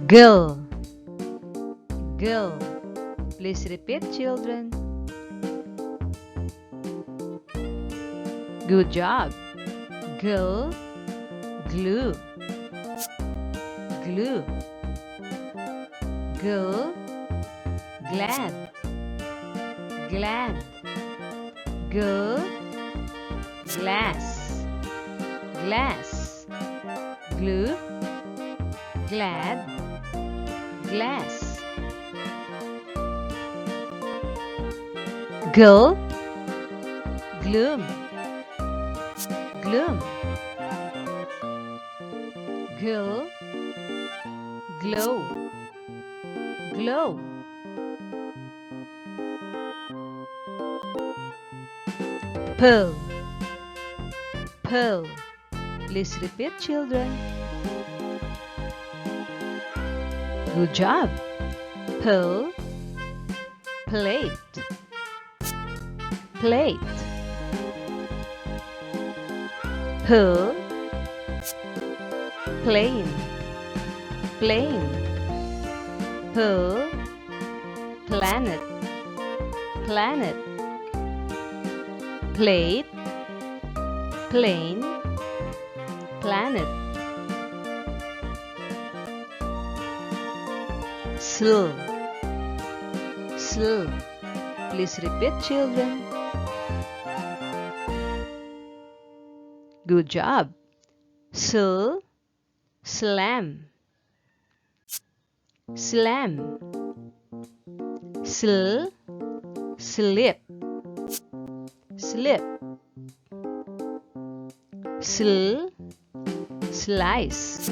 Girl. Girl. Please repeat, children. Good job. Girl. Glue. Glue. Girl. Glad. Glad. Girl. Glass. Glass. Glue. Glad. Glass. Girl. Gloom. Gloom. Girl. Glow. Glow. Pearl. Pearl. Please repeat, children. Good job. Pearl. Plate. Plate. Pearl. Plane. Plane. Pearl. Planet. Planet. Plate. Plane. Planet. Slow. Slow. Please repeat, children. Good job. So, slam. Slam. Sl, slip. Slip. Sl, slice.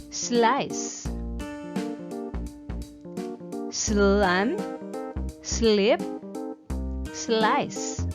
Slice. Slam, slip, slice.